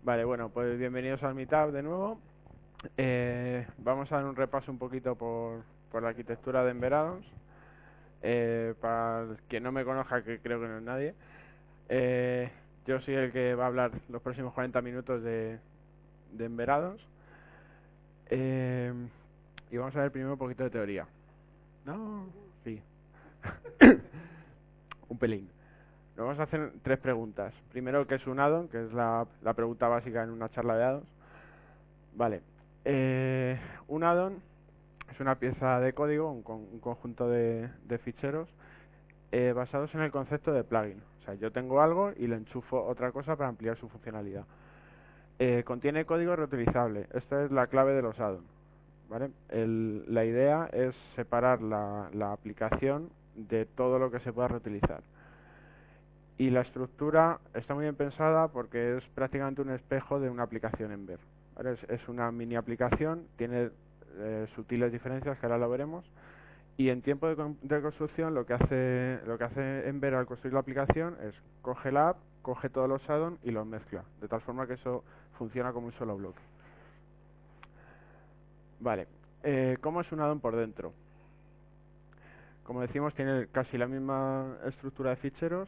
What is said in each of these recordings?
Vale, bueno, pues bienvenidos al Meetup de nuevo. Vamos a dar un repaso un poquito por la arquitectura de Ember Addons. Para el que no me conozca, que creo que no es nadie, eh, yo soy el que va a hablar los próximos 40 minutos de Ember Addons. Eh, y vamos a ver primero un poquito de teoría. No, sí. Un pelín. Nos vamos a hacer tres preguntas. Primero, ¿qué es un addon? Que es la pregunta básica en una charla de addons. Vale. Un addon es una pieza de código, un conjunto de ficheros basados en el concepto de plugin. O sea, yo tengo algo y le enchufo otra cosa para ampliar su funcionalidad. Contiene código reutilizable. Esta es la clave de los addons. ¿Vale? La idea es separar la aplicación de todo lo que se pueda reutilizar. Y la estructura está muy bien pensada porque es prácticamente un espejo de una aplicación Ember. ¿Vale? Es una mini aplicación, tiene sutiles diferencias que ahora lo veremos. Y en tiempo de construcción lo que hace Ember al construir la aplicación es coge la app, coge todos los addons y los mezcla, de tal forma que eso funciona como un solo bloque. Vale, ¿cómo es un addon por dentro? Como decimos, tiene casi la misma estructura de ficheros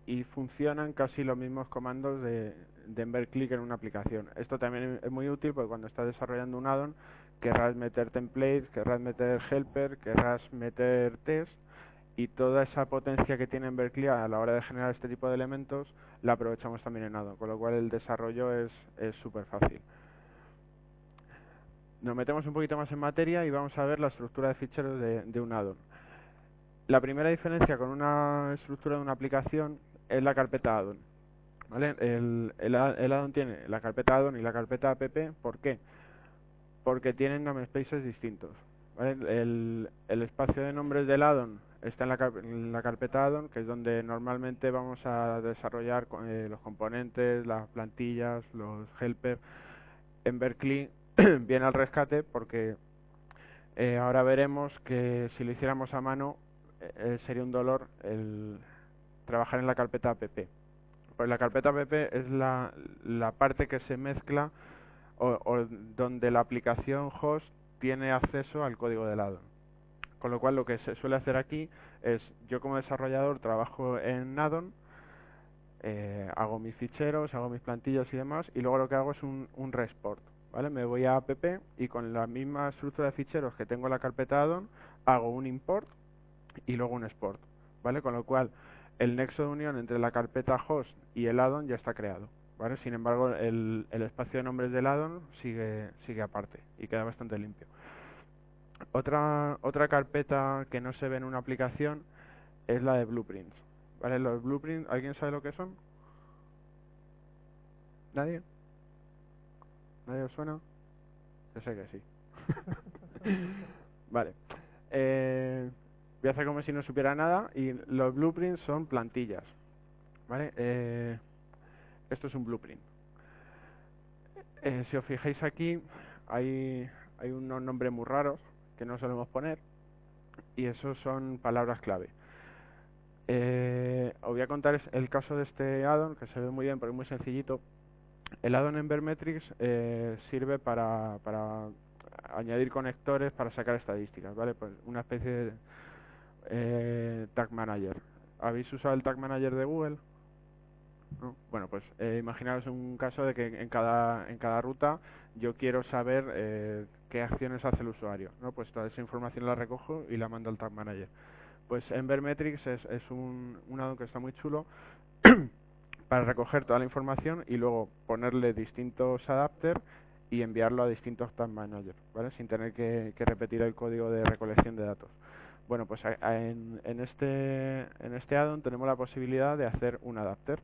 y funcionan casi los mismos comandos de Ember Click en una aplicación. Esto también es muy útil porque cuando estás desarrollando un addon querrás meter templates, querrás meter helper, querrás meter test, y toda esa potencia que tiene Ember Click a la hora de generar este tipo de elementos la aprovechamos también en addon, con lo cual el desarrollo es súper fácil. Nos metemos un poquito más en materia y vamos a ver la estructura de ficheros de un addon. La primera diferencia con una estructura de una aplicación es la carpeta addon. ¿Vale? El addon tiene la carpeta addon y la carpeta app. ¿Por qué? Porque tienen namespaces distintos. ¿Vale? El espacio de nombres del addon está en la carpeta addon, que es donde normalmente vamos a desarrollar los componentes, las plantillas, los helpers. Ember Click viene al rescate porque ahora veremos que si lo hiciéramos a mano sería un dolor el trabajar en la carpeta app. Pues la carpeta app es la parte que se mezcla o donde la aplicación host tiene acceso al código del addon. Con lo cual lo que se suele hacer aquí es, yo como desarrollador trabajo en addon, hago mis ficheros, hago mis plantillas y demás, y luego lo que hago es un re-export. ¿Vale? Me voy a app y con la misma estructura de ficheros que tengo en la carpeta addon, hago un import y luego un export. ¿Vale? Con lo cual el nexo de unión entre la carpeta host y el addon ya está creado. ¿Vale? Sin embargo, el espacio de nombres del addon sigue aparte y queda bastante limpio. Otra carpeta que no se ve en una aplicación es la de blueprints. ¿Vale? Los blueprints, ¿alguien sabe lo que son? ¿Nadie? ¿Nadie os suena? Yo sé que sí. Vale. Voy a hacer como si no supiera nada, y los blueprints son plantillas. ¿Vale? Esto es un blueprint. Si os fijáis aquí, hay unos nombres muy raros que no solemos poner, y esos son palabras clave. Os voy a contar el caso de este addon, que se ve muy bien porque es muy sencillito. El addon Embermetrics sirve para añadir conectores para sacar estadísticas, ¿vale? Pues una especie de Tag Manager. ¿Habéis usado el Tag Manager de Google? ¿No? Bueno, pues imaginaos un caso de que en cada ruta yo quiero saber qué acciones hace el usuario, ¿no? Pues toda esa información la recojo y la mando al Tag Manager. Pues Embermetrics es un addon que está muy chulo para recoger toda la información y luego ponerle distintos adapters y enviarlo a distintos Tag Manager, ¿vale? Sin tener que repetir el código de recolección de datos. Bueno, pues en este addon tenemos la posibilidad de hacer un adapter,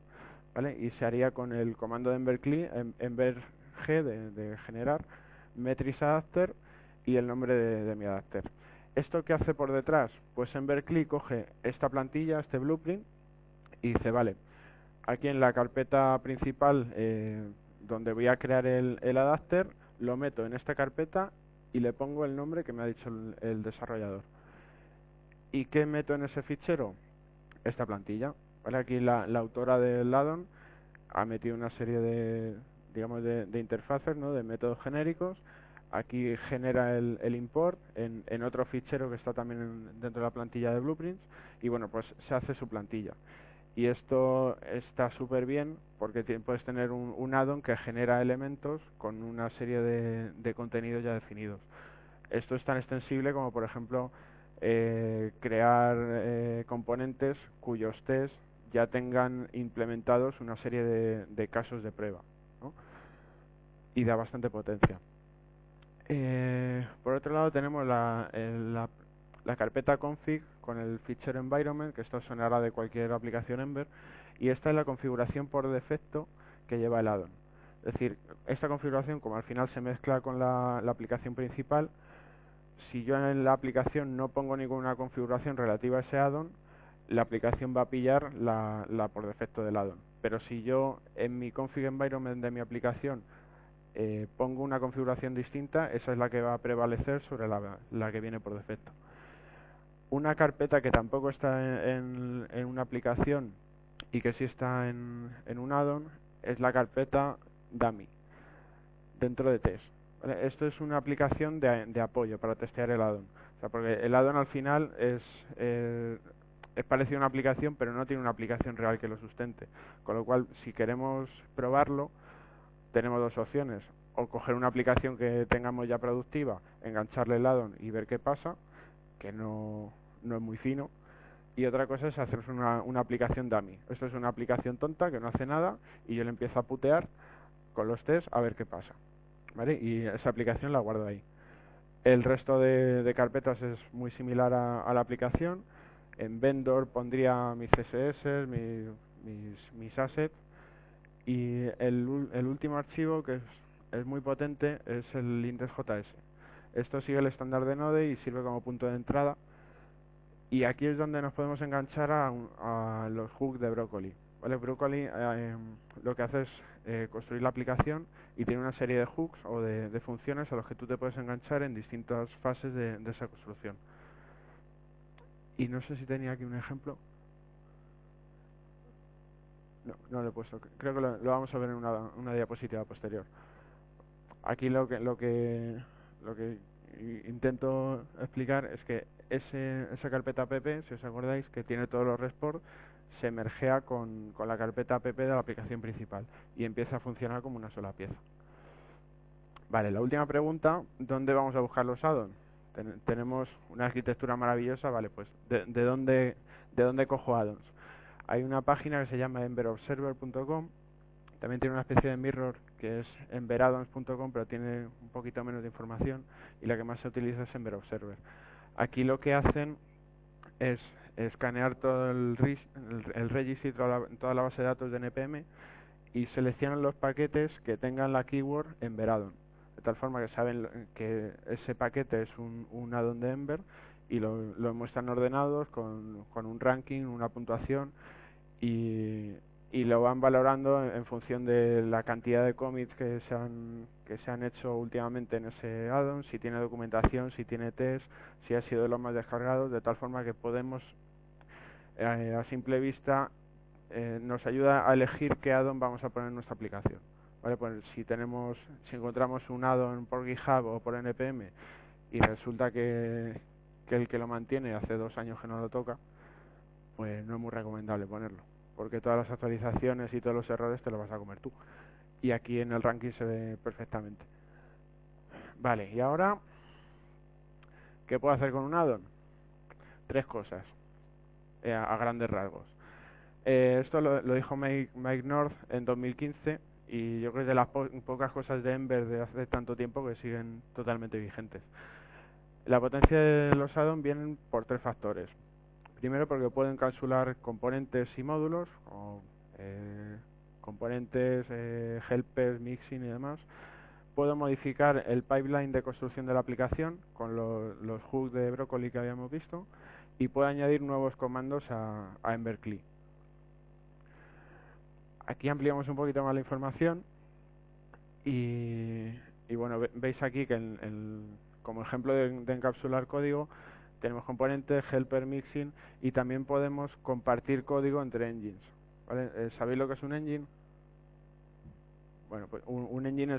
¿vale? Y se haría con el comando de emberg de generar, metrics adapter y el nombre de mi adapter. ¿Esto qué hace por detrás? Pues emberg coge esta plantilla, este blueprint, y dice, vale, aquí en la carpeta principal donde voy a crear el adapter, lo meto en esta carpeta y le pongo el nombre que me ha dicho el desarrollador. ¿Y qué meto en ese fichero? Esta plantilla. ¿Vale? Aquí la autora del addon ha metido una serie digamos, de interfaces, ¿no? De métodos genéricos. Aquí genera el import en otro fichero que está también dentro de la plantilla de Blueprints y bueno, pues se hace su plantilla. Y esto está súper bien porque puedes tener un add-on que genera elementos con una serie de contenidos ya definidos. Esto es tan extensible como, por ejemplo, crear componentes cuyos tests ya tengan implementados una serie de casos de prueba, ¿no? Y da bastante potencia. Por otro lado tenemos la carpeta config con el feature environment, que esto sonará de cualquier aplicación Ember, y esta es la configuración por defecto que lleva el add-on. Es decir, esta configuración, como al final se mezcla con la aplicación principal, si yo en la aplicación no pongo ninguna configuración relativa a ese add-on, la aplicación va a pillar la por defecto del add-on. Pero si yo en mi config environment de mi aplicación pongo una configuración distinta, esa es la que va a prevalecer sobre la que viene por defecto. Una carpeta que tampoco está en una aplicación y que sí está en un add-on es la carpeta dummy dentro de test. ¿Vale? Esto es una aplicación de apoyo para testear el add-on. O sea, porque el add-on al final es parecido a una aplicación, pero no tiene una aplicación real que lo sustente. Con lo cual, si queremos probarlo, tenemos dos opciones: o coger una aplicación que tengamos ya productiva, engancharle el add-on y ver qué pasa, que no es muy fino, y otra cosa es hacer una aplicación dummy. Esto es una aplicación tonta que no hace nada y yo le empiezo a putear con los tests a ver qué pasa, ¿vale? Y esa aplicación la guardo ahí. El resto de carpetas es muy similar a la aplicación. En vendor pondría mis CSS, mis assets, y el último archivo que es muy potente es el index.js. Esto sigue el estándar de Node y sirve como punto de entrada, y aquí es donde nos podemos enganchar a los hooks de Broccoli. ¿Vale? Broccoli lo que hace es construir la aplicación y tiene una serie de hooks o de funciones a los que tú te puedes enganchar en distintas fases de esa construcción. Y no sé si tenía aquí un ejemplo. No lo he puesto. Creo que lo vamos a ver en una diapositiva posterior. Aquí lo que intento explicar es que esa carpeta app, si os acordáis, que tiene todos los reports, se mergea con la carpeta app de la aplicación principal y empieza a funcionar como una sola pieza. Vale, la última pregunta: ¿dónde vamos a buscar los add-ons? Tenemos una arquitectura maravillosa, vale, pues ¿de dónde cojo add-ons? Hay una página que se llama emberobserver.com. También tiene una especie de mirror que es emberaddons.com, pero tiene un poquito menos de información, y la que más se utiliza es emberobserver. Aquí lo que hacen es escanear todo el registry, toda la base de datos de NPM, y seleccionan los paquetes que tengan la keyword emberaddon, de tal forma que saben que ese paquete es un addon de Ember, y lo muestran ordenados con un ranking, una puntuación, y lo van valorando en función de la cantidad de commits que se han hecho últimamente en ese addon, si tiene documentación, si tiene test, si ha sido de los más descargados, de tal forma que podemos a simple vista nos ayuda a elegir qué addon vamos a poner en nuestra aplicación. Vale, pues si encontramos un addon por GitHub o por NPM y resulta que el que lo mantiene hace 2 años que no lo toca, pues no es muy recomendable ponerlo, porque todas las actualizaciones y todos los errores te lo vas a comer tú. Y aquí en el ranking se ve perfectamente. Vale, y ahora, ¿qué puedo hacer con un addon? 3 cosas, a grandes rasgos. Esto lo dijo Mike North en 2015, y yo creo que es de las pocas cosas de Ember de hace tanto tiempo que siguen totalmente vigentes. La potencia de los addons vienen por 3 factores. Primero, porque pueden encapsular componentes y módulos, o componentes, helpers, mixing y demás. Puedo modificar el pipeline de construcción de la aplicación con los hooks de Broccoli que habíamos visto, y puedo añadir nuevos comandos a Ember CLI. Aquí ampliamos un poquito más la información y bueno, veis aquí que como ejemplo de encapsular código tenemos componentes, helper, mixing, y también podemos compartir código entre engines. ¿Vale? ¿Sabéis lo que es un engine? Bueno, pues un engine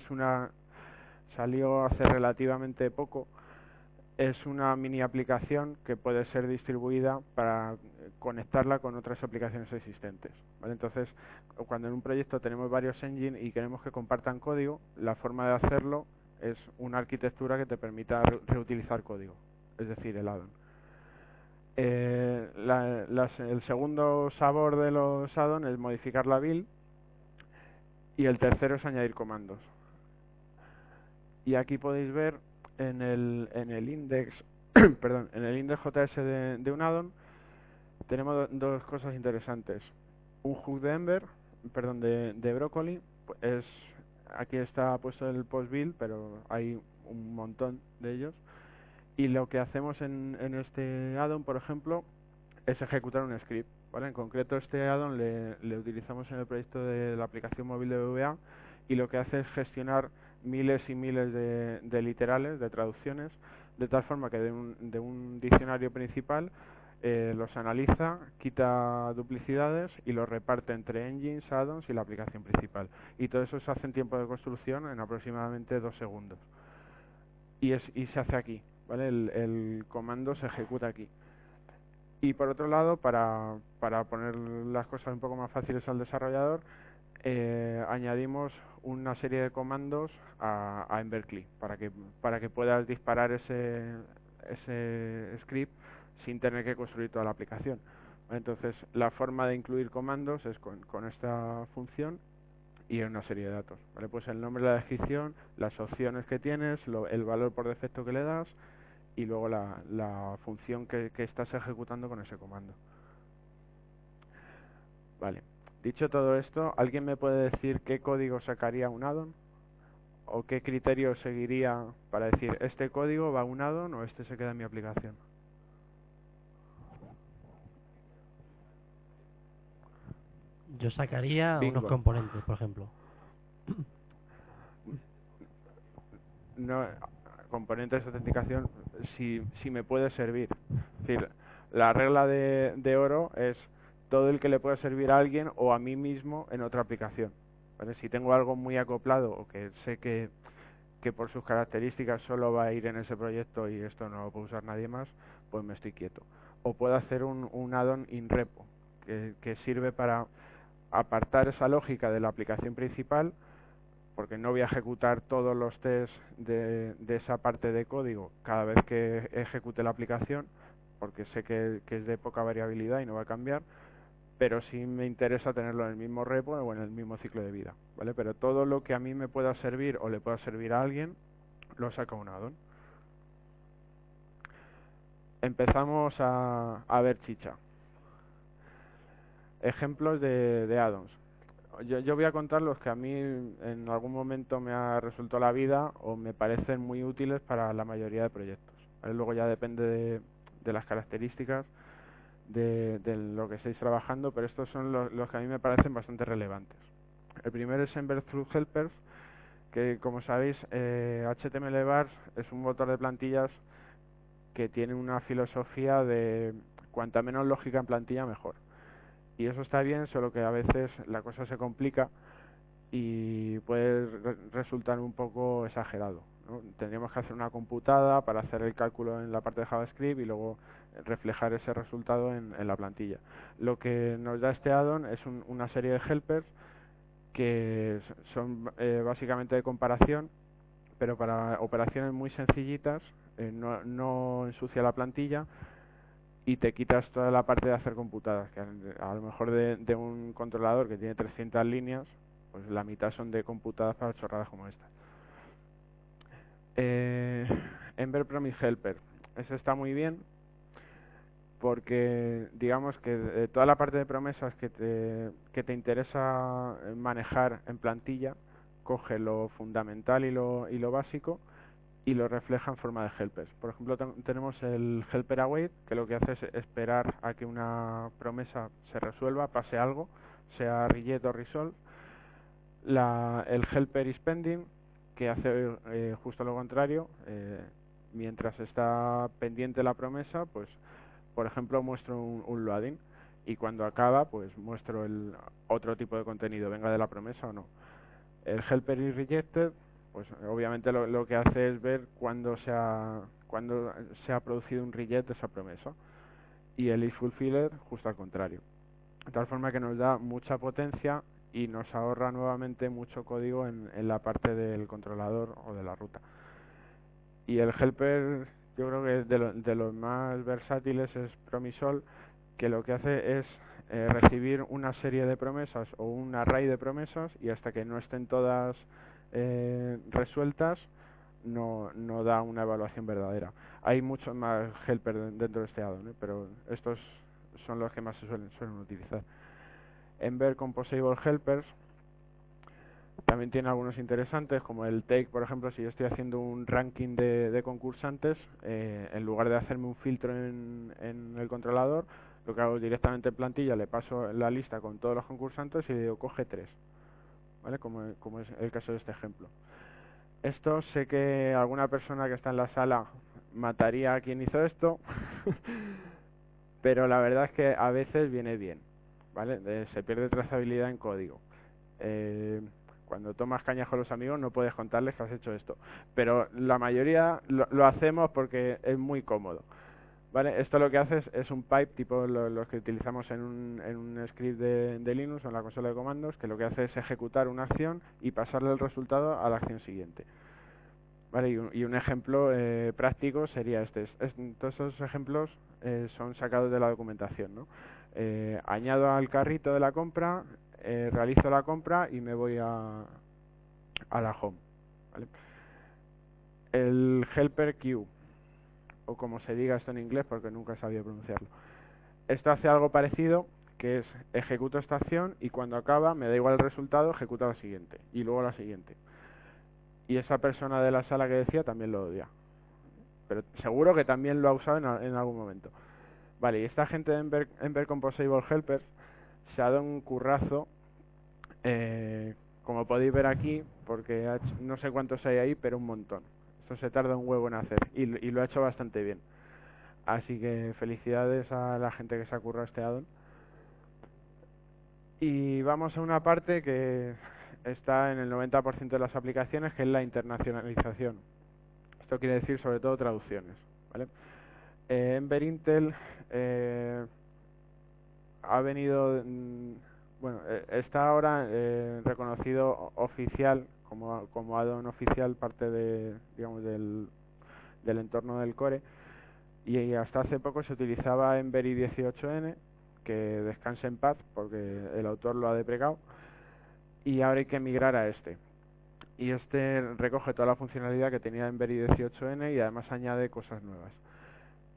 salió hace relativamente poco. Es una mini aplicación que puede ser distribuida para conectarla con otras aplicaciones existentes, ¿vale? Entonces, cuando en un proyecto tenemos varios engines y queremos que compartan código, la forma de hacerlo es una arquitectura que te permita reutilizar código, es decir, el add-on. El segundo sabor de los add-on es modificar la build, y el tercero es añadir comandos. Y aquí podéis ver en el index perdón, en el index JS de un addon tenemos dos cosas interesantes. Un hook de Ember, perdón, de Broccoli, es aquí está puesto el post build, pero hay un montón de ellos. Y lo que hacemos en este addon, por ejemplo, es ejecutar un script, ¿vale? En concreto este addon le utilizamos en el proyecto de la aplicación móvil de BBVA, y lo que hace es gestionar miles y miles de literales, de traducciones, de tal forma que de un diccionario principal los analiza, quita duplicidades y los reparte entre engines, addons y la aplicación principal. Y todo eso se hace en tiempo de construcción en aproximadamente 2 segundos. Y se hace aquí, ¿vale? El comando se ejecuta aquí. Y por otro lado, para poner las cosas un poco más fáciles al desarrollador, añadimos una serie de comandos a Embercli para que puedas disparar ese script sin tener que construir toda la aplicación. Entonces, la forma de incluir comandos es con esta función y una serie de datos, ¿vale? Pues el nombre, la descripción, las opciones que tienes, el valor por defecto que le das, y luego la función que estás ejecutando con ese comando. Vale. Dicho todo esto, ¿alguien me puede decir qué código sacaría un addon? ¿O qué criterio seguiría para decir este código va a un addon o este se queda en mi aplicación? Yo sacaría unos Bingo. componentes, por ejemplo. No, componentes de autenticación, si me puede servir. Es decir, la regla de oro es todo el que le pueda servir a alguien o a mí mismo en otra aplicación, ¿vale? Si tengo algo muy acoplado o que sé que por sus características solo va a ir en ese proyecto y esto no lo puede usar nadie más, pues me estoy quieto. O puedo hacer un add-on in repo, que sirve para apartar esa lógica de la aplicación principal, porque no voy a ejecutar todos los tests de esa parte de código cada vez que ejecute la aplicación, porque sé que es de poca variabilidad y no va a cambiar, pero sí me interesa tenerlo en el mismo repo o en el mismo ciclo de vida, ¿vale? Pero todo lo que a mí me pueda servir o le pueda servir a alguien, lo saca un addon. Empezamos a ver chicha. Ejemplos de addons. Yo voy a contar los que a mí en algún momento me ha resuelto la vida o me parecen muy útiles para la mayoría de proyectos, ¿vale? Luego ya depende de las características de lo que estéis trabajando, pero estos son los que a mí me parecen bastante relevantes. El primero es Ember Through Helpers, que como sabéis, HTML es un motor de plantillas que tiene una filosofía de cuanta menos lógica en plantilla mejor. Y eso está bien, solo que a veces la cosa se complica y puede resultar un poco exagerado, ¿no? Tendríamos que hacer una computada para hacer el cálculo en la parte de JavaScript y luego reflejar ese resultado en la plantilla. Lo que nos da este addon es una serie de helpers que son básicamente de comparación, pero para operaciones muy sencillitas, no ensucia la plantilla y te quitas toda la parte de hacer computadas, que a lo mejor de un controlador que tiene 300 líneas, pues la mitad son de computadas para chorradas como esta. Ember Promise Helper, eso está muy bien porque digamos que toda la parte de promesas que te interesa manejar en plantilla, coge lo fundamental y lo básico y lo refleja en forma de helpers. Por ejemplo, tenemos el helper await, que lo que hace es esperar a que una promesa se resuelva, pase algo, sea reject o resolve. El helper is pending, que hace justo lo contrario, mientras está pendiente la promesa, pues por ejemplo muestro un loading, y cuando acaba pues muestro el otro tipo de contenido, venga de la promesa o no. El helper is rejected, pues obviamente lo que hace es ver cuándo cuando se ha producido un reject de esa promesa. Y el is fulfilled, justo al contrario. De tal forma que nos da mucha potencia y nos ahorra nuevamente mucho código en la parte del controlador o de la ruta. Y el helper, yo creo que de los más versátiles es Promisol, que lo que hace es recibir una serie de promesas o un array de promesas, y hasta que no estén todas resueltas no da una evaluación verdadera. Hay muchos más helper dentro de este addon, pero estos son los que más se suelen utilizar. Ember Composable Helpers también tiene algunos interesantes, como el take, por ejemplo. Si yo estoy haciendo un ranking de concursantes, en lugar de hacerme un filtro en el controlador, lo que hago es directamente en plantilla, le paso la lista con todos los concursantes y le digo coge 3, ¿vale? Como es el caso de este ejemplo. Esto sé que alguna persona que está en la sala mataría a quien hizo esto, pero la verdad es que a veces viene bien, ¿vale? Se pierde trazabilidad en código. Cuando tomas cañas con los amigos no puedes contarles que has hecho esto, pero la mayoría lo hacemos porque es muy cómodo, ¿vale? Esto lo que hace es un pipe tipo los que utilizamos en un script de Linux o en la consola de comandos, que lo que hace es ejecutar una acción y pasarle el resultado a la acción siguiente. Vale, y un ejemplo práctico sería este. Todos esos ejemplos son sacados de la documentación, ¿no? Añado al carrito de la compra, realizo la compra y me voy a la home, ¿vale? El helper queue, o como se diga esto en inglés porque nunca he sabido pronunciarlo. Esto hace algo parecido, que es ejecuto esta acción y cuando acaba, me da igual el resultado, ejecuta la siguiente y luego la siguiente. Y esa persona de la sala que decía también lo odia, pero seguro que también lo ha usado en algún momento. Vale, y esta gente de Ember Composable Helpers se ha dado un currazo, como podéis ver aquí, porque no sé cuántos hay ahí, pero un montón. Esto se tarda un huevo en hacer y lo ha hecho bastante bien. Así que felicidades a la gente que se ha currado este addon. Y vamos a una parte que está en el 90% de las aplicaciones, que es la internacionalización. Esto quiere decir sobre todo traducciones, ¿vale? Ember Intel ha venido, bueno, está ahora reconocido oficial como addon oficial, parte de, digamos, del entorno del core, y hasta hace poco se utilizaba Ember i18n, que descanse en paz porque el autor lo ha deprecado, y ahora hay que migrar a este. Y este recoge toda la funcionalidad que tenía Ember i18n y además añade cosas nuevas.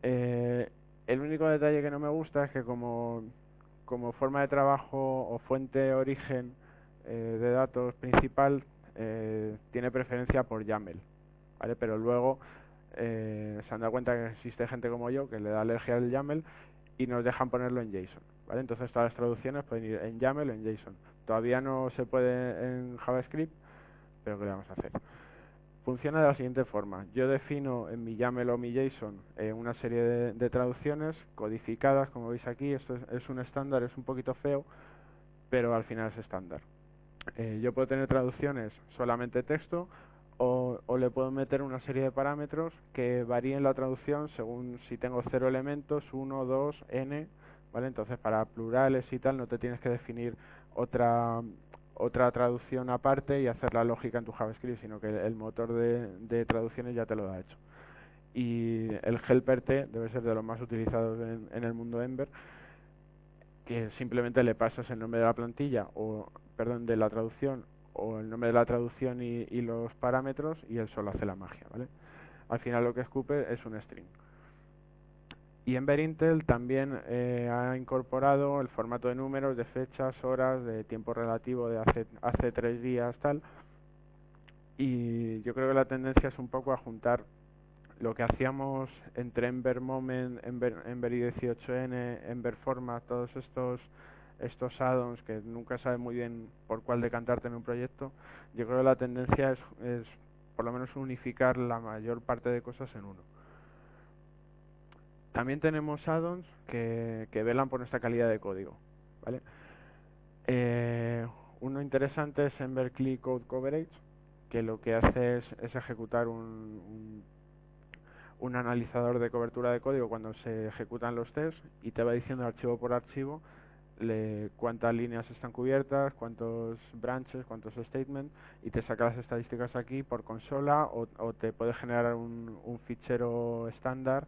El único detalle que no me gusta es que como forma de trabajo o fuente de origen de datos principal, tiene preferencia por YAML, ¿vale? Pero luego se han dado cuenta que existe gente como yo que le da alergia al YAML y nos dejan ponerlo en JSON, ¿vale? Entonces todas las traducciones pueden ir en YAML o en JSON. Todavía no se puede en JavaScript, pero ¿qué le vamos a hacer? Funciona de la siguiente forma. Yo defino en mi YAML o mi JSON una serie de traducciones codificadas, como veis aquí. Esto es un estándar, es un poquito feo, pero al final es estándar. Yo puedo tener traducciones solamente texto, o le puedo meter una serie de parámetros que varíen la traducción según si tengo 0 elementos, 1, 2, n, ¿vale? Entonces para plurales y tal no te tienes que definir otra traducción aparte y hacer la lógica en tu JavaScript, sino que el motor de traducciones ya te lo ha hecho. Y el helper T debe ser de los más utilizados en el mundo Ember, que simplemente le pasas el nombre de la plantilla, o perdón, de la traducción, o el nombre de la traducción y los parámetros, y él solo hace la magia, ¿vale? Al final lo que escupe es un string. Y Ember Intel también ha incorporado el formato de números, de fechas, horas, de tiempo relativo de hace 3 días, tal. Y yo creo que la tendencia es un poco a juntar lo que hacíamos entre Ember Moment, Ember i18n, Ember Format, todos estos addons que nunca sabes muy bien por cuál decantarte en un proyecto. Yo creo que la tendencia es por lo menos unificar la mayor parte de cosas en uno. También tenemos addons que velan por nuestra calidad de código, ¿vale? Uno interesante es Ember CLI Code Coverage, que lo que hace es ejecutar un analizador de cobertura de código cuando se ejecutan los tests y te va diciendo archivo por archivo cuántas líneas están cubiertas, cuántos branches, cuántos statements, y te saca las estadísticas aquí por consola o te puede generar un fichero estándar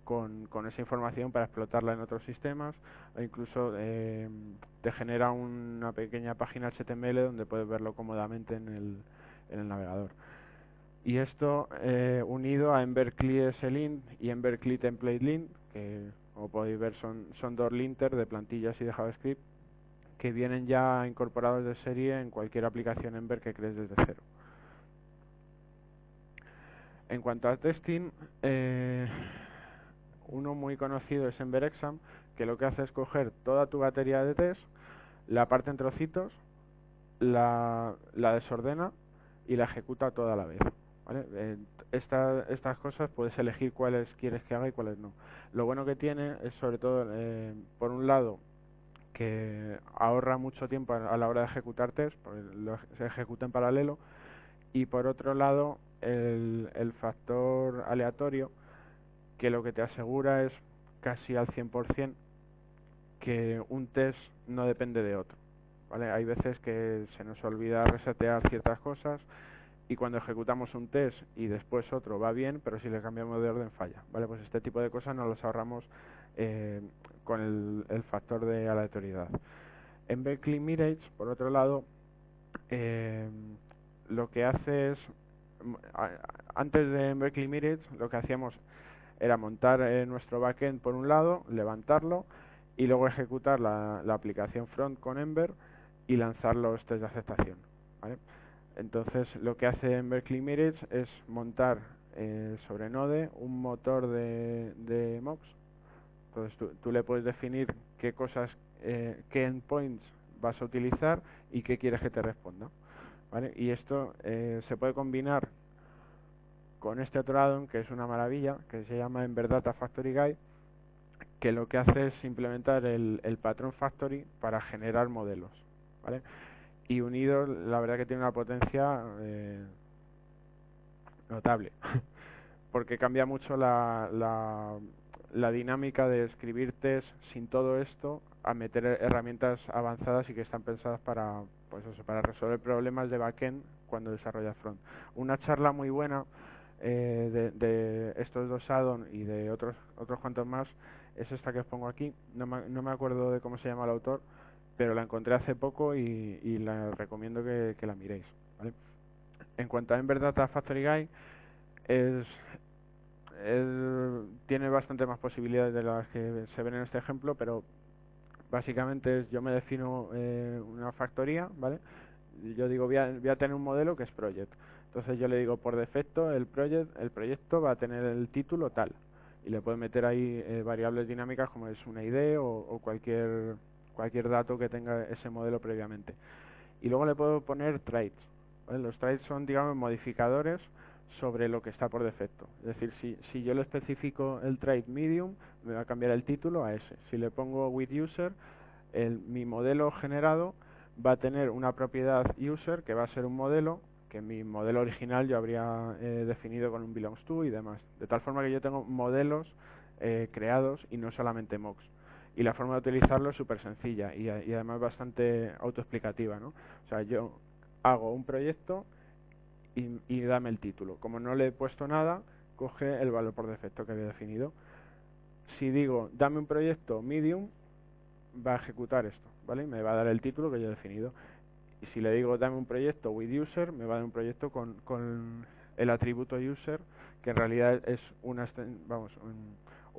con esa información para explotarla en otros sistemas, o incluso te genera una pequeña página HTML donde puedes verlo cómodamente en el navegador. Y esto unido a Ember CLI SLint y Ember CLI Template Lint, que como podéis ver son dos linters de plantillas y de JavaScript que vienen ya incorporados de serie en cualquier aplicación Ember que crees desde cero. En cuanto a testing, uno muy conocido es EmberExam, que lo que hace es coger toda tu batería de test, la parte en trocitos, la desordena y la ejecuta toda a la vez. ¿Vale? Estas cosas puedes elegir cuáles quieres que haga y cuáles no. Lo bueno que tiene es sobre todo, por un lado, que ahorra mucho tiempo a la hora de ejecutar test, porque se ejecuta en paralelo, y por otro lado el factor aleatorio, que lo que te asegura es casi al 100% que un test no depende de otro. ¿Vale? Hay veces que se nos olvida resetear ciertas cosas y cuando ejecutamos un test y después otro va bien, pero si le cambiamos de orden falla. ¿Vale? Pues este tipo de cosas nos los ahorramos con el factor de aleatoriedad. En Berkeley Mirage, por otro lado, lo que hace es, antes de Berkeley Mirage, lo que hacíamos era montar nuestro backend por un lado, levantarlo y luego ejecutar la aplicación front con Ember y lanzar los test de aceptación. ¿Vale? Entonces lo que hace Ember CLI Mirage es montar sobre Node un motor de mocks. Entonces tú le puedes definir qué cosas, qué endpoints vas a utilizar y qué quieres que te responda. ¿Vale? Y esto se puede combinar con este otro addon que es una maravilla, que se llama Ember Data Factory Guide, que lo que hace es implementar el patrón factory para generar modelos. ¿Vale? Y unido, la verdad que tiene una potencia notable, porque cambia mucho la dinámica de escribir test sin todo esto a meter herramientas avanzadas y que están pensadas para, pues eso, para resolver problemas de backend cuando desarrollas front. Una charla muy buena de estos dos addon y de otros cuantos más es esta que os pongo aquí. No me acuerdo de cómo se llama el autor, pero la encontré hace poco y la recomiendo que la miréis. ¿Vale? En cuanto a Ember Data Factory Guide, tiene bastante más posibilidades de las que se ven en este ejemplo, pero básicamente yo me defino una factoría, ¿vale? Yo digo voy a tener un modelo que es project. Entonces yo le digo por defecto el proyecto va a tener el título tal y le puedo meter ahí variables dinámicas como es una ID o cualquier dato que tenga ese modelo previamente. Y luego le puedo poner traits, ¿vale? Los traits son, digamos, modificadores sobre lo que está por defecto. Es decir, si yo le especifico el trait medium, me va a cambiar el título a ese. Si le pongo with user, mi modelo generado va a tener una propiedad user que va a ser un modelo que en mi modelo original yo habría definido con un belongs to y demás. De tal forma que yo tengo modelos creados y no solamente mocks. Y la forma de utilizarlo es súper sencilla y además bastante autoexplicativa, ¿no? O sea, yo hago un proyecto y dame el título. Como no le he puesto nada, coge el valor por defecto que había definido. Si digo, dame un proyecto medium, va a ejecutar esto, ¿vale? Me va a dar el título que yo he definido. Y si le digo, dame un proyecto with user, me va a dar un proyecto con el atributo user, que en realidad es un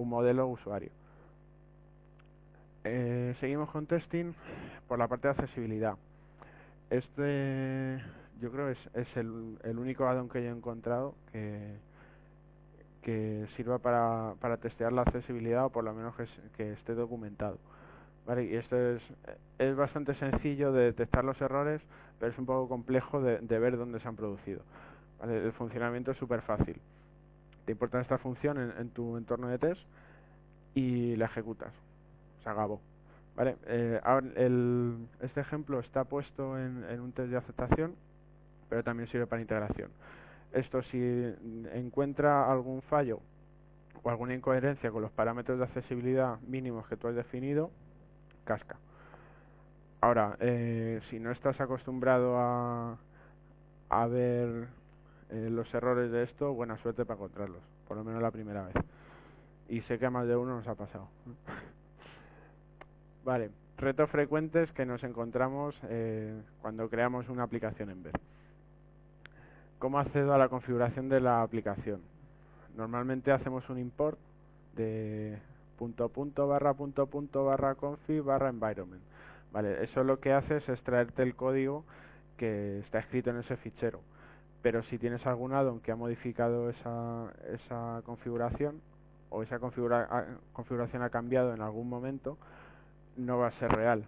modelo usuario. Seguimos con testing por la parte de accesibilidad. Yo creo es el único addon que yo he encontrado que sirva para testear la accesibilidad o por lo menos que esté documentado. Vale, y esto es bastante sencillo de detectar los errores, pero es un poco complejo de ver dónde se han producido. Vale, el funcionamiento es súper fácil. Te importa esta función en tu entorno de test y la ejecutas. Se acabó. Vale, ahora este ejemplo está puesto en un test de aceptación, pero también sirve para integración. Esto, si encuentra algún fallo o alguna incoherencia con los parámetros de accesibilidad mínimos que tú has definido, casca. Ahora, si no estás acostumbrado a ver los errores de esto, buena suerte para encontrarlos, por lo menos la primera vez. Y sé que a más de uno nos ha pasado. Vale, retos frecuentes que nos encontramos cuando creamos una aplicación en Ember. ¿Cómo accedo a la configuración de la aplicación? Normalmente hacemos un import de ..config/environment. Vale, eso lo que hace es extraerte el código que está escrito en ese fichero. Pero si tienes algún addon que ha modificado esa configuración, o esa configuración ha cambiado en algún momento, no va a ser real.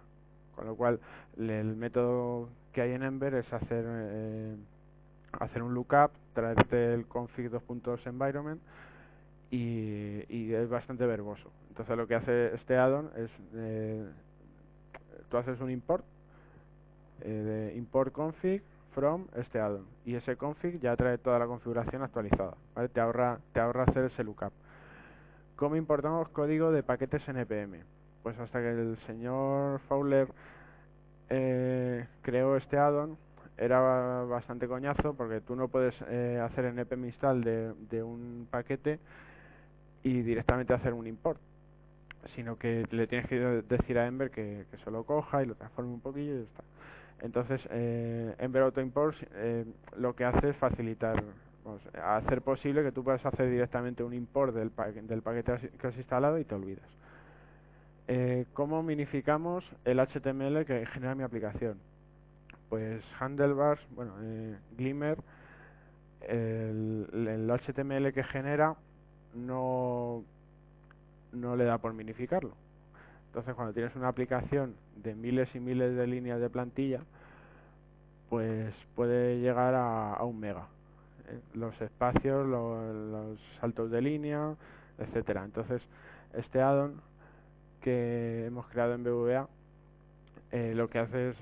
Con lo cual, el método que hay en Ember es hacer un lookup, traerte el config:2.environment y es bastante verboso. Entonces lo que hace este addon es, tú haces un import de import config from este addon, y ese config ya trae toda la configuración actualizada, ¿vale? Te ahorra hacer ese lookup. ¿Cómo importamos código de paquetes npm? Pues hasta que el señor Fowler creó este addon, era bastante coñazo, porque tú no puedes hacer npm install de un paquete y directamente hacer un import, sino que le tienes que decir a Ember que se lo coja y lo transforme un poquillo y ya está. Entonces, Ember Auto Import lo que hace es facilitar, hacer posible que tú puedas hacer directamente un import del paquete que has instalado y te olvidas. ¿Cómo minificamos el HTML que genera mi aplicación? Pues Handlebars, bueno, Glimmer, el HTML que genera no le da por minificarlo. Entonces, cuando tienes una aplicación de miles y miles de líneas de plantilla, pues puede llegar a 1 mega. Los espacios, los saltos de línea, etcétera. Entonces, este addon que hemos creado en BVA, lo que hace es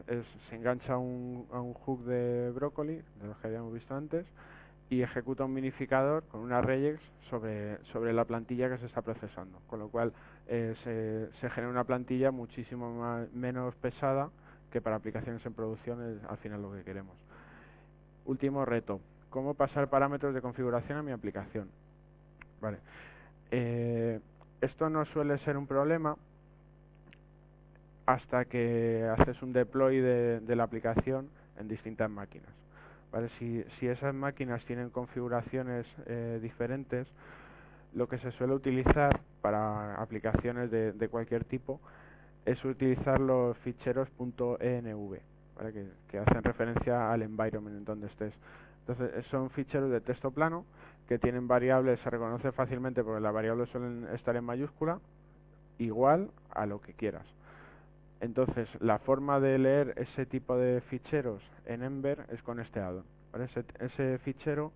se engancha a un hook de Broccoli, de los que habíamos visto antes, y ejecuta un minificador con una regex sobre la plantilla que se está procesando, con lo cual se genera una plantilla muchísimo menos pesada, que para aplicaciones en producción es al final lo que queremos. Último reto: ¿cómo pasar parámetros de configuración a mi aplicación? Vale, esto no suele ser un problema hasta que haces un deploy de la aplicación en distintas máquinas. ¿Vale? Si esas máquinas tienen configuraciones diferentes, lo que se suele utilizar para aplicaciones de cualquier tipo es utilizar los ficheros .env, ¿vale? que hacen referencia al environment en donde estés. Entonces, son ficheros de texto plano que tienen variables, se reconoce fácilmente porque las variables suelen estar en mayúscula, igual a lo que quieras. Entonces, la forma de leer ese tipo de ficheros en Ember es con este addon, ¿vale? Ese fichero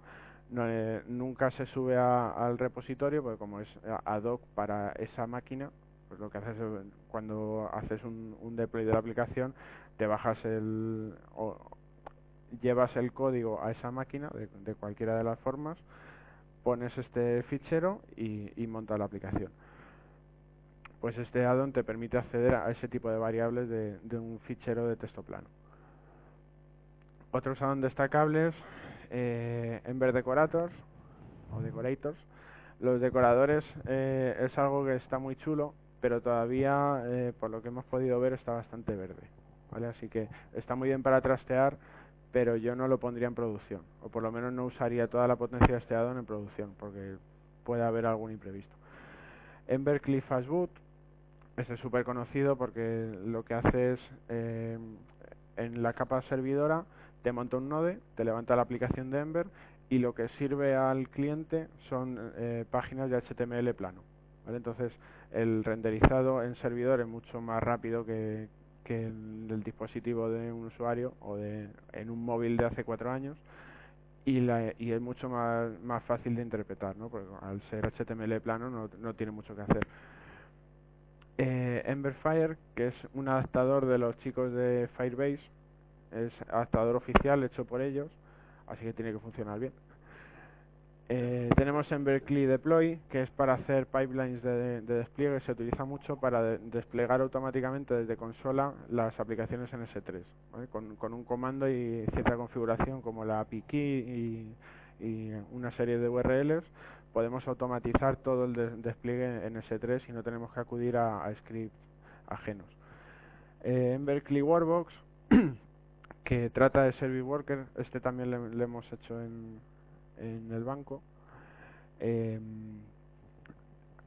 nunca se sube al repositorio, porque como es ad hoc para esa máquina, pues lo que haces es, cuando haces un deploy de la aplicación, te bajas o llevas el código a esa máquina de cualquiera de las formas, pones este fichero y montas la aplicación. Pues este addon te permite acceder a ese tipo de variables de un fichero de texto plano. Otros addon destacables, Ember Decorators o Decorators. Los decoradores es algo que está muy chulo, pero todavía, por lo que hemos podido ver, está bastante verde, ¿vale? Así que está muy bien para trastear, pero yo no lo pondría en producción, o por lo menos no usaría toda la potencia de este addon en producción, porque puede haber algún imprevisto. Ember Cliff Fast Boot. Este es súper conocido porque lo que hace es, en la capa servidora, te monta un node, te levanta la aplicación de Ember, y lo que sirve al cliente son páginas de HTML plano, ¿vale? Entonces, el renderizado en servidor es mucho más rápido que el del dispositivo de un usuario o en un móvil de hace 4 años, y es mucho más fácil de interpretar, ¿no? Porque al ser HTML plano no tiene mucho que hacer. Emberfire, que es un adaptador de los chicos de Firebase, es adaptador oficial hecho por ellos, así que tiene que funcionar bien. Tenemos Embercli Deploy, que es para hacer pipelines de despliegue, se utiliza mucho para desplegar automáticamente desde consola las aplicaciones en S3, ¿vale? Con un comando y cierta configuración como la API key y una serie de URLs, podemos automatizar todo el despliegue en S3 y no tenemos que acudir a scripts ajenos. Embercli Workbox, que trata de Service Worker, este también le hemos hecho en el banco.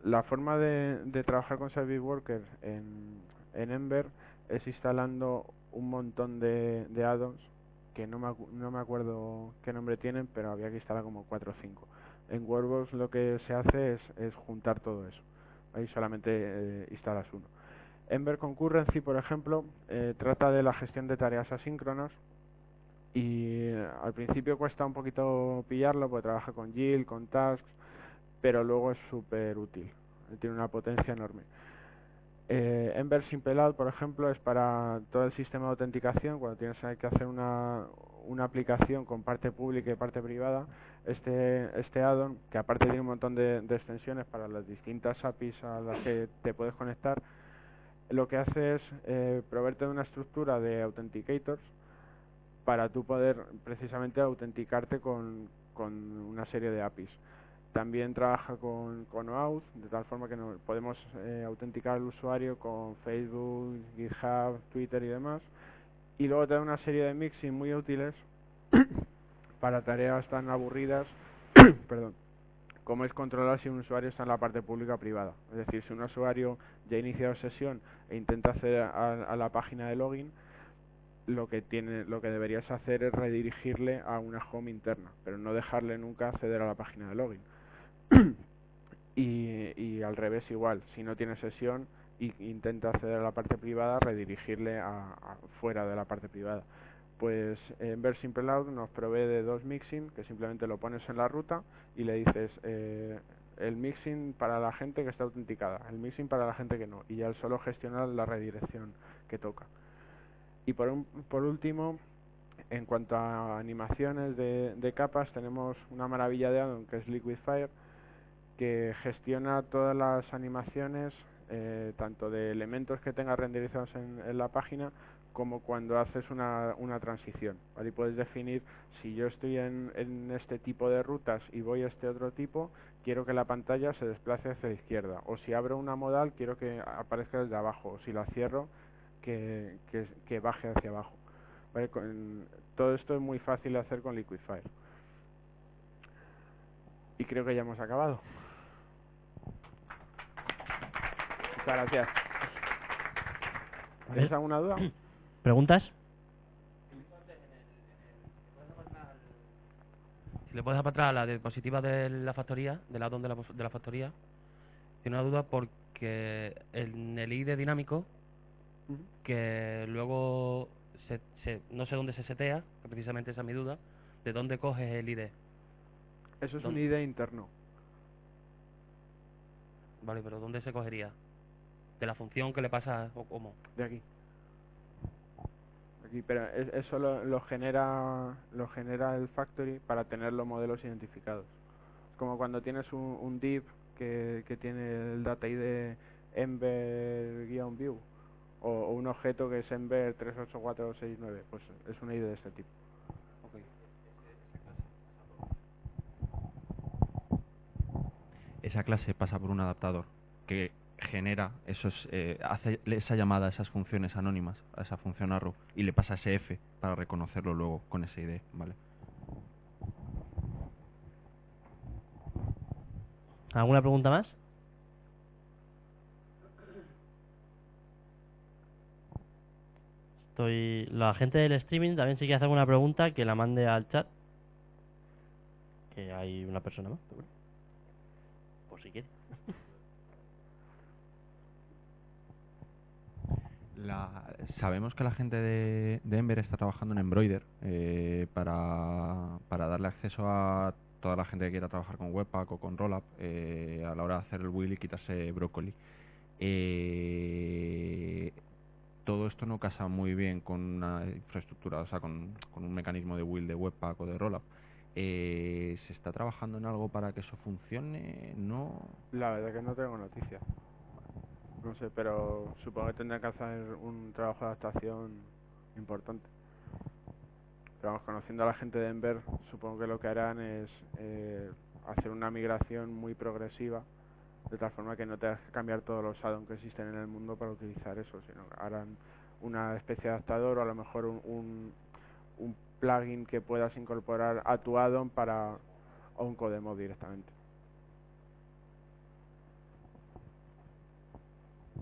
La forma de trabajar con Service Worker en Ember es instalando un montón de add-ons que no me acuerdo qué nombre tienen, pero había que instalar como 4 o 5. En Workbox lo que se hace es juntar todo eso. Ahí solamente instalas uno. Ember Concurrency, por ejemplo, trata de la gestión de tareas asíncronas y al principio cuesta un poquito pillarlo porque trabaja con Gil, con tasks, pero luego es súper útil, tiene una potencia enorme. Ember Simple Add, por ejemplo, es para todo el sistema de autenticación, cuando tienes que hacer una aplicación con parte pública y parte privada. Este add-on, que aparte tiene un montón de extensiones para las distintas APIs a las que te puedes conectar, lo que hace es proveerte de una estructura de authenticators para tú poder precisamente autenticarte con una serie de APIs. También trabaja con OAuth, de tal forma que podemos autenticar al usuario con Facebook, GitHub, Twitter y demás. Y luego te da una serie de mixing muy útiles para tareas tan aburridas perdón, como es controlar si un usuario está en la parte pública o privada. Es decir, si un usuario ya ha iniciado sesión e intenta acceder a la página de login, lo que deberías hacer es redirigirle a una home interna, pero no dejarle nunca acceder a la página de login. y al revés igual, si no tiene sesión e intenta acceder a la parte privada, redirigirle a fuera de la parte privada. Pues Ember Simple Add nos provee de 2 mixing, que simplemente lo pones en la ruta y le dices el mixing para la gente que está autenticada, el mixing para la gente que no, y ya él solo gestiona la redirección que toca. Y por último, en cuanto a animaciones de capas, tenemos una maravilla de addon que es Liquidfire, que gestiona todas las animaciones, tanto de elementos que tengas renderizados en la página, como cuando haces una transición, ¿vale? Y puedes definir, si yo estoy en este tipo de rutas y voy a este otro tipo, quiero que la pantalla se desplace hacia la izquierda, o si abro una modal, quiero que aparezca desde abajo, o si la cierro, que baje hacia abajo, ¿vale? Todo esto es muy fácil de hacer con Liquidfire. Y creo que ya hemos acabado. Muchas gracias. ¿Tienes alguna duda? ¿Preguntas? Si le puedes dar para atrás la diapositiva de la factoría, del addon de la factoría, tiene una duda porque en el IDE dinámico, que luego no sé dónde se setea, que precisamente esa es mi duda, ¿de dónde coges el IDE? Eso es un IDE interno. Vale, pero ¿dónde se cogería? ¿De la función que le pasa o cómo? De aquí. Pero eso lo genera el factory para tener los modelos identificados. Como cuando tienes un div que tiene el data ID ember-view o un objeto que es ember 38469, pues es una ID de este tipo. Okay. Esa clase pasa por un adaptador que genera hace esa llamada a esas funciones anónimas, a esa función arrow, y le pasa ese F para reconocerlo luego con ese ID, ¿vale? ¿Alguna pregunta más? La gente del streaming también si quiere hacer alguna pregunta, que la mande al chat. Que hay una persona más, pero bueno. Por si quiere. Sabemos que la gente de Ember está trabajando en Embroider para darle acceso a toda la gente que quiera trabajar con Webpack o con Rollup a la hora de hacer el build y quitarse Broccoli. eh, todo esto no casa muy bien con una infraestructura, o sea, con un mecanismo de build de Webpack o de Rollup. ¿Se está trabajando en algo para que eso funcione? ¿No? La verdad que no tengo noticias. No sé, pero supongo que tendrán que hacer un trabajo de adaptación importante. Pero vamos, conociendo a la gente de Ember, supongo que lo que harán es hacer una migración muy progresiva, de tal forma que no tengas que cambiar todos los add-ons que existen en el mundo para utilizar eso, sino que harán una especie de adaptador o a lo mejor un plugin que puedas incorporar a tu add-on para o un codemo directamente.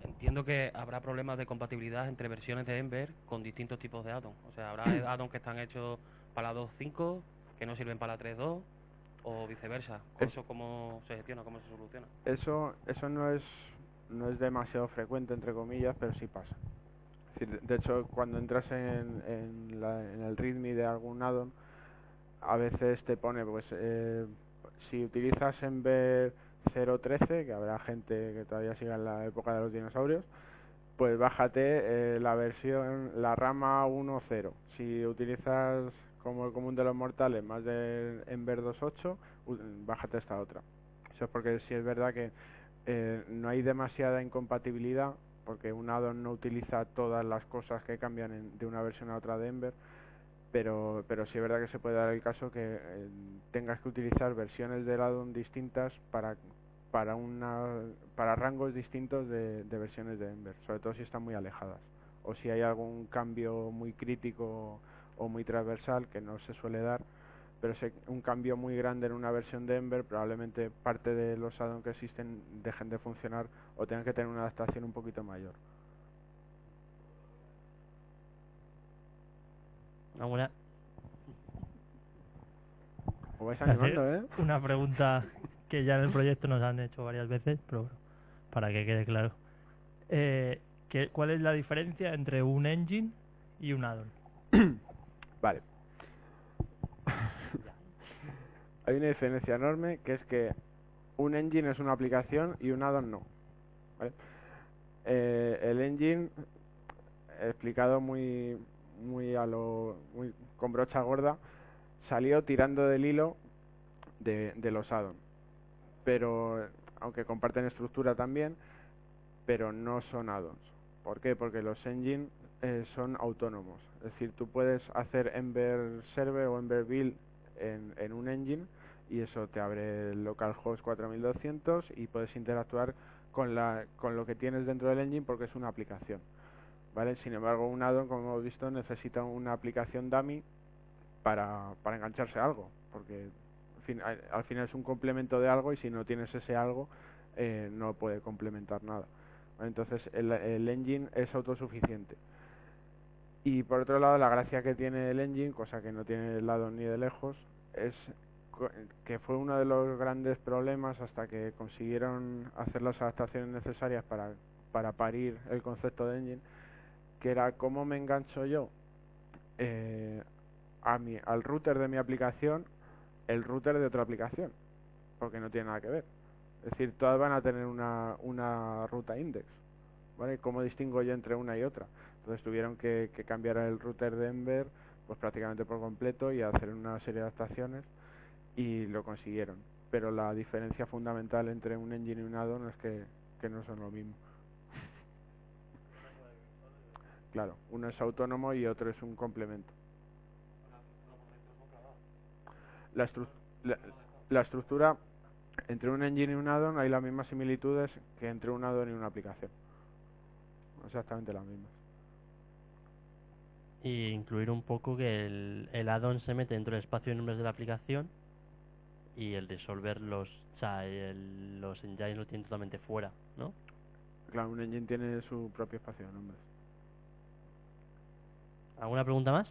Entiendo que habrá problemas de compatibilidad entre versiones de Ember con distintos tipos de add-ons. O sea, habrá add-ons que están hechos para la 2.5 que no sirven para la 3.2 o viceversa. ¿Eso cómo se gestiona, cómo se soluciona? Eso no es demasiado frecuente, entre comillas, pero sí pasa. Es decir, de hecho, cuando entras en el README de algún addon, a veces te pone, pues, si utilizas Ember 0.13, que habrá gente que todavía siga en la época de los dinosaurios, pues bájate la versión, la rama 1.0. Si utilizas como el común de los mortales más de Ember 2.8, bájate esta otra. Eso es porque sí es verdad que no hay demasiada incompatibilidad, porque un addon no utiliza todas las cosas que cambian de una versión a otra de Ember, pero sí es verdad que se puede dar el caso que tengas que utilizar versiones del addon distintas para rangos distintos de versiones de Ember, sobre todo si están muy alejadas o si hay algún cambio muy crítico o muy transversal, que no se suele dar, pero si hay un cambio muy grande en una versión de Ember, probablemente parte de los addons que existen dejen de funcionar o tengan que tener una adaptación un poquito mayor. Alguna Os vais animando, una pregunta que ya en el proyecto nos han hecho varias veces, pero bueno, para que quede claro. ¿Cuál es la diferencia entre un engine y un addon? Vale. Hay una diferencia enorme, que es que un engine es una aplicación y un addon no. ¿Vale? El engine, explicado muy con brocha gorda, salió tirando del hilo de los addons, pero aunque comparten estructura también, pero no son addons. ¿Por qué? Porque los engines son autónomos. Es decir, tú puedes hacer Ember Server o Ember Build en un engine y eso te abre el localhost 4200 y puedes interactuar con lo que tienes dentro del engine porque es una aplicación. ¿Vale? Sin embargo, un addon, como hemos visto, necesita una aplicación dummy para engancharse a algo, porque al final es un complemento de algo y si no tienes ese algo no puede complementar nada. Entonces el engine es autosuficiente. Y por otro lado, la gracia que tiene el engine, cosa que no tiene el addon ni de lejos, es que fue uno de los grandes problemas hasta que consiguieron hacer las adaptaciones necesarias para parir el concepto de engine, que era cómo me engancho yo al router de mi aplicación el router de otra aplicación, porque no tiene nada que ver. Es decir, todas van a tener una ruta index, ¿vale? ¿Cómo distingo yo entre una y otra? Entonces tuvieron que cambiar el router de Ember pues prácticamente por completo y hacer una serie de adaptaciones y lo consiguieron. Pero la diferencia fundamental entre un engine y un addon es que no son lo mismo. Claro, uno es autónomo y otro es un complemento. La, la estructura entre un engine y un addon hay las mismas similitudes que entre un addon y una aplicación. Exactamente las mismas. Y incluir un poco que el addon se mete dentro del espacio de nombres de la aplicación y el resolver los engines lo tienen totalmente fuera, ¿no? Claro, un engine tiene su propio espacio de nombres. ¿Alguna pregunta más?